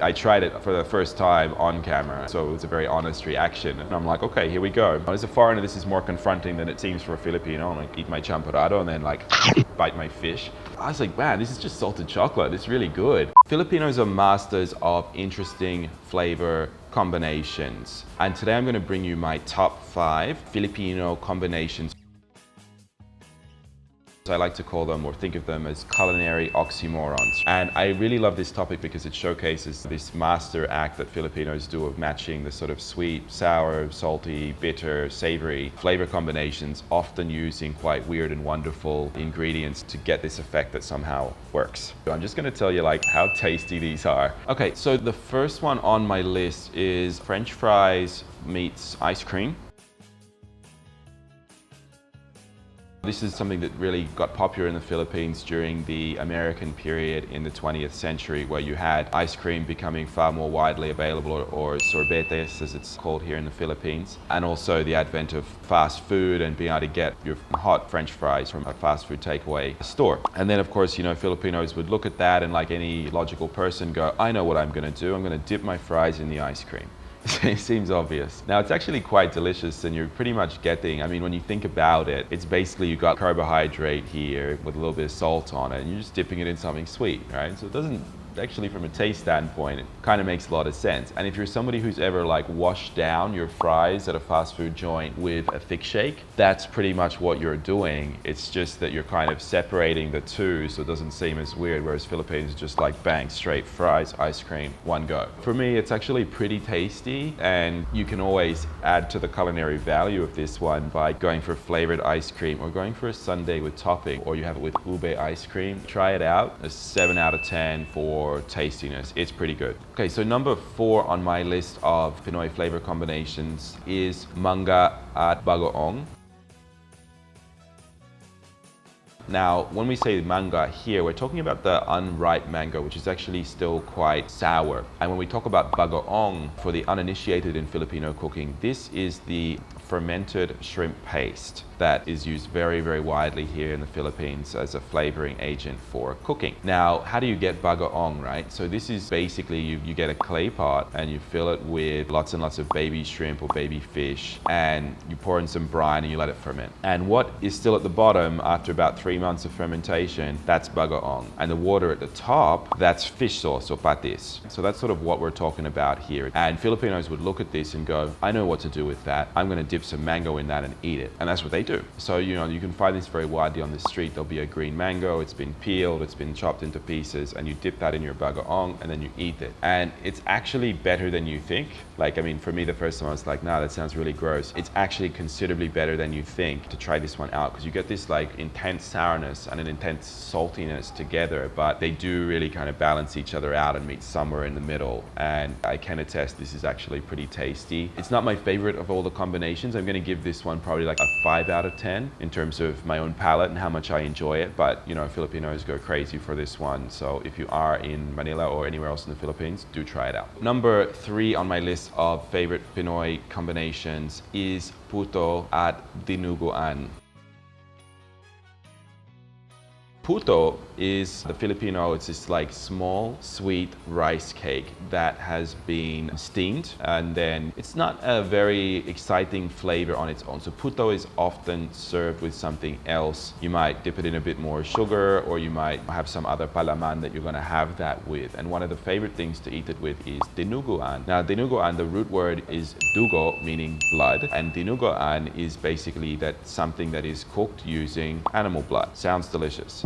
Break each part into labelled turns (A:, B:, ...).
A: I tried it for the first time on camera, so it was a very honest reaction. And I'm like, okay, here we go. As a foreigner, this is more confronting than it seems for a Filipino. I'm like, eat my champorado and then like bite my fish. I was like, man, this is just salted chocolate. It's really good. Filipinos are masters of interesting flavor combinations. And today I'm going to bring you my top 5 Filipino combinations. I like to call them or think of them as culinary oxymorons. And I really love this topic because it showcases this master act that Filipinos do of matching the sort of sweet, sour, salty, bitter, savory flavor combinations, often using quite weird and wonderful ingredients to get this effect that somehow works. So I'm just going to tell you like how tasty these are. Okay, so the first one on my list is French fries meets ice cream. This is something that really got popular in the Philippines during the American period in the 20th century, where you had ice cream becoming far more widely available, or sorbetes as it's called here in the Philippines, and also the advent of fast food and being able to get your hot French fries from a fast food takeaway store. And then of course, you know, Filipinos would look at that and like any logical person go, I know what I'm going to do. I'm going to dip my fries in the ice cream. It seems obvious. Now it's actually quite delicious, and you're pretty much getting, I mean, when you think about it, it's basically you got carbohydrate here with a little bit of salt on it, and you're just dipping it in something sweet, right? So it doesn't actually, from a taste standpoint, it kind of makes a lot of sense. And if you're somebody who's ever like washed down your fries at a fast food joint with a thick shake, that's pretty much what you're doing. It's just that you're kind of separating the two so it doesn't seem as weird, whereas Philippines just like bang, straight fries, ice cream, one go. For me, it's actually pretty tasty, and you can always add to the culinary value of this one by going for flavored ice cream or going for a sundae with topping, or you have it with ube ice cream. Try it out. A 7 out of 10 for tastiness. It's pretty good. Okay, so number 4 on my list of Pinoy flavor combinations is manga at bagoong. Now, when we say manga here, we're talking about the unripe mango, which is actually still quite sour. And when we talk about bagoong, for the uninitiated in Filipino cooking, this is the fermented shrimp paste that is used very, very widely here in the Philippines as a flavoring agent for cooking. Now, how do you get bagoong, right? So this is basically you get a clay pot and you fill it with lots and lots of baby shrimp or baby fish, and you pour in some brine and you let it ferment. And what is still at the bottom after about 3 months of fermentation, that's bagoong. And the water at the top, that's fish sauce or patis. So that's sort of what we're talking about here. And Filipinos would look at this and go, I know what to do with that. I'm going to dip some mango in that and eat it. And that's what they do. So, you know, you can find this very widely on the street. There'll be a green mango, it's been peeled, it's been chopped into pieces, and you dip that in your bagoong and then you eat it. And it's actually better than you think. Like, I mean, for me, the first time I was like, nah, that sounds really gross. It's actually considerably better than you think to try this one out, because you get this like intense sourness and an intense saltiness together, but they do really kind of balance each other out and meet somewhere in the middle. And I can attest this is actually pretty tasty. It's not my favorite of all the combinations. I'm going to give this one probably like a 5 out of 10 in terms of my own palate and how much I enjoy it. But, you know, Filipinos go crazy for this one. So if you are in Manila or anywhere else in the Philippines, do try it out. Number 3 on my list of favorite Pinoy combinations is Puto at dinuguan. Puto is the Filipino, it's this like small, sweet rice cake that has been steamed, and then it's not a very exciting flavor on its own. So Puto is often served with something else. You might dip it in a bit more sugar, or you might have some other palaman that you're going to have that with. And one of the favorite things to eat it with is dinuguan. Now, dinuguan, the root word is dugo, meaning blood, and dinuguan is basically that something that is cooked using animal blood. Sounds delicious.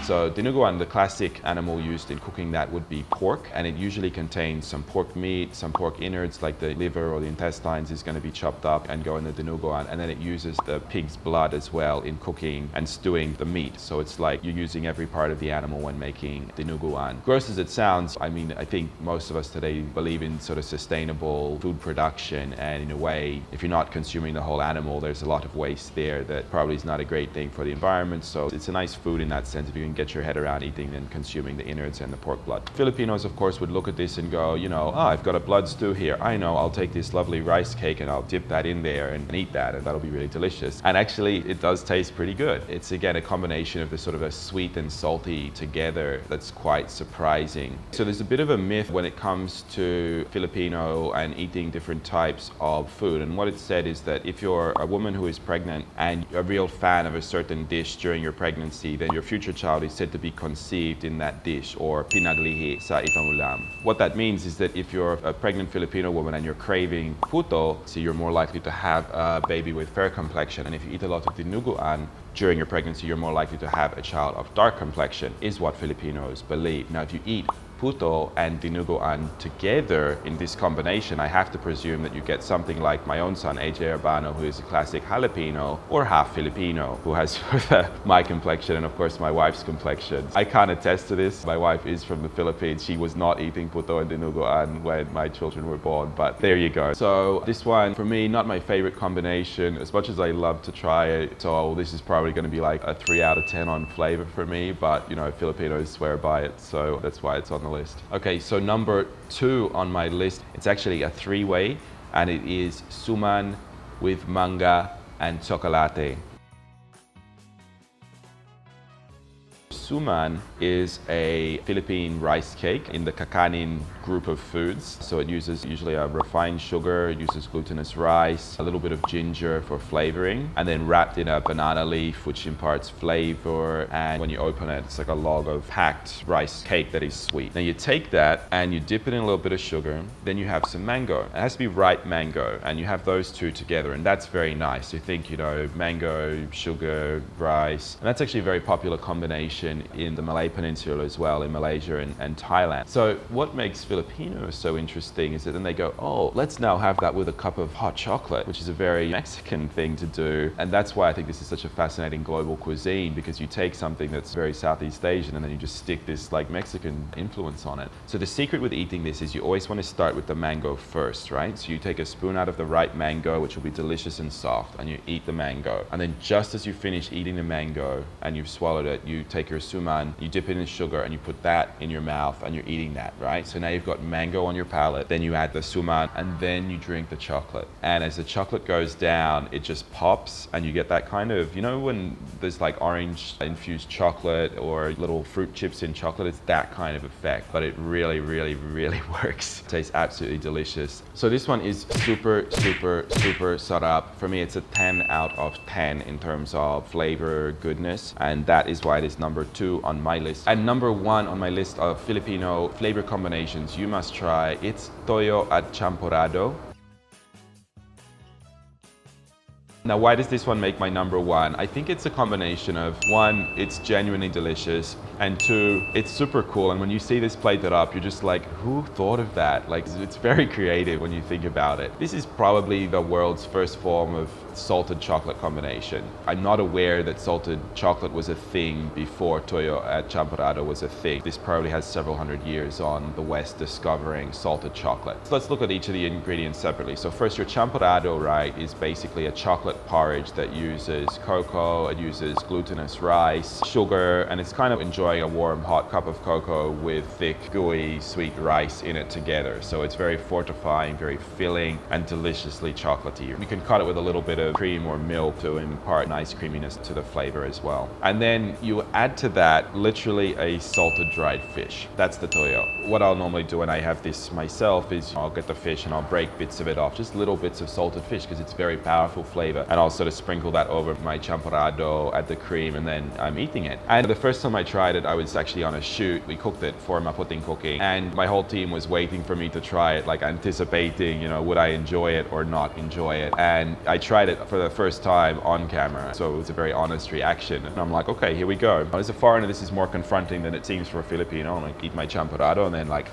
A: So dinuguan, the classic animal used in cooking that would be pork, and it usually contains some pork meat, some pork innards like the liver or the intestines is going to be chopped up and go in the dinuguan, and then it uses the pig's blood as well in cooking and stewing the meat. So it's like you're using every part of the animal when making dinuguan. Gross as it sounds, I mean, I think most of us today believe in sort of sustainable food production, and in a way, if you're not consuming the whole animal, there's a lot of waste there that probably is not a great thing for the environment. So it's a nice food in that sense. If you can get your head around eating and consuming the innards and the pork blood. Filipinos, of course, would look at this and go, you know, oh, I've got a blood stew here. I know, I'll take this lovely rice cake and I'll dip that in there and eat that, and that'll be really delicious. And actually, it does taste pretty good. It's, again, a combination of the sort of a sweet and salty together that's quite surprising. So there's a bit of a myth when it comes to Filipino and eating different types of food. And what it's said is that if you're a woman who is pregnant and a real fan of a certain dish during your pregnancy, then your future child is said to be conceived in that dish, or pinaglihi sa itong ulam. What that means is that if you're a pregnant Filipino woman and you're craving puto, so you're more likely to have a baby with fair complexion. And if you eat a lot of dinuguan during your pregnancy, you're more likely to have a child of dark complexion, is what Filipinos believe. Now, if you eat puto and dinuguan together in this combination, I have to presume that you get something like my own son, AJ Urbano, who is a classic jalapeno or half Filipino, who has my complexion and of course my wife's complexion. I can't attest to this. My wife is from the Philippines. She was not eating puto and dinuguan when my children were born, but there you go. So this one, for me, not my favorite combination, as much as I love to try it. So this is probably going to be like a 3 out of 10 on flavor for me, but you know, Filipinos swear by it, so that's why it's on the list. Okay, so number 2 on my list, it's actually a 3-way, and it is suman with manga and chocolate. Suman is a Philippine rice cake in the kakanin group of foods. So it uses usually a refined sugar, it uses glutinous rice, a little bit of ginger for flavoring, and then wrapped in a banana leaf, which imparts flavor. And when you open it, it's like a log of packed rice cake that is sweet. Now you take that and you dip it in a little bit of sugar, then you have some mango. It has to be ripe mango, and you have those two together, and that's very nice. You think, you know, mango, sugar, rice, and that's actually a very popular combination in the Malay Peninsula as well, in Malaysia and Thailand. So what makes Filipinos so interesting is that then they go, oh, let's now have that with a cup of hot chocolate, which is a very Mexican thing to do. And that's why I think this is such a fascinating global cuisine, because you take something that's very Southeast Asian and then you just stick this like Mexican influence on it. So the secret with eating this is you always want to start with the mango first, right? So you take a spoon out of the ripe mango, which will be delicious and soft, and you eat the mango. And then just as you finish eating the mango and you've swallowed it, you take your suman, you dip it in sugar and you put that in your mouth and you're eating that, right? So now you've got mango on your palate, then you add the suman, and then you drink the chocolate. And as the chocolate goes down, it just pops and you get that kind of, you know, when there's like orange infused chocolate or little fruit chips in chocolate, it's that kind of effect, but it really, really, really works. It tastes absolutely delicious. So this one is super, super, super sarap. For me, it's a 10 out of 10 in terms of flavor, goodness, and that is why it is number 2 on my list. And number 1 on my list of Filipino flavor combinations you must try, it's tuyo at champorado. Now, why does this one make my number 1? I think it's a combination of 1, it's genuinely delicious, and 2, it's super cool. And when you see this plated up, you're just like, who thought of that? Like, it's very creative when you think about it. This is probably the world's first form of salted chocolate combination. I'm not aware that salted chocolate was a thing before tuyo at champorado was a thing. This probably has several hundred years on the West discovering salted chocolate. So let's look at each of the ingredients separately. So first, your champorrado, right, is basically a chocolate porridge that uses cocoa, it uses glutinous rice, sugar, and it's kind of enjoying a warm, hot cup of cocoa with thick, gooey, sweet rice in it together. So it's very fortifying, very filling, and deliciously chocolatey. You can cut it with a little bit of cream or milk to impart nice creaminess to the flavor as well. And then you add to that literally a salted dried fish. That's the tuyo. What I'll normally do when I have this myself is I'll get the fish and I'll break bits of it off, just little bits of salted fish, because it's very powerful flavor. And I'll sort of sprinkle that over my champorrado, add the cream, and then I'm eating it. And the first time I tried it, I was actually on a shoot. We cooked it for Maputing Cooking, and my whole team was waiting for me to try it, like anticipating, you know, would I enjoy it or not enjoy it? And I tried it for the first time on camera, so it was a very honest reaction. And I'm like, okay, here we go. As a foreigner, this is more confronting than it seems for a Filipino. I'm like, eat my champorrado and then like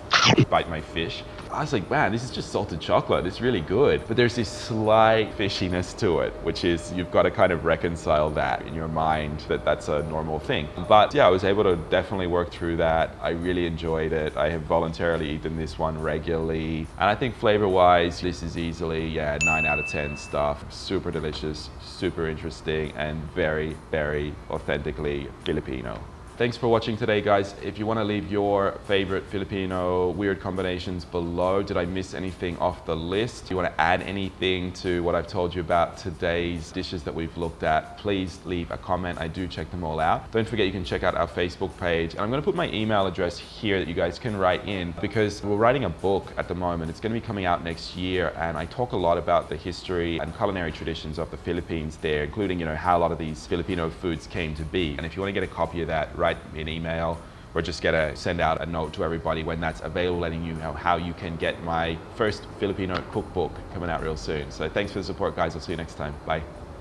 A: bite my fish. I was like, man, this is just salted chocolate. It's really good. But there's this slight fishiness to it, which is you've got to kind of reconcile that in your mind that that's a normal thing. But yeah, I was able to definitely work through that. I really enjoyed it. I have voluntarily eaten this one regularly. And I think flavor-wise, this is easily, 9 out of 10 stuff. Super delicious, super interesting, and very, very authentically Filipino. Thanks for watching today, guys. If you want to leave your favorite Filipino weird combinations below, did I miss anything off the list? Do you want to add anything to what I've told you about today's dishes that we've looked at? Please leave a comment. I do check them all out. Don't forget you can check out our Facebook page. And I'm going to put my email address here that you guys can write in, because we're writing a book at the moment. It's going to be coming out next year, and I talk a lot about the history and culinary traditions of the Philippines there, including, you know, how a lot of these Filipino foods came to be. And if you want to get a copy of that, write me an email or just send out a note to everybody when that's available, letting you know how you can get my first Filipino cookbook coming out real soon. So thanks for the support, guys. I'll see you next time. Bye.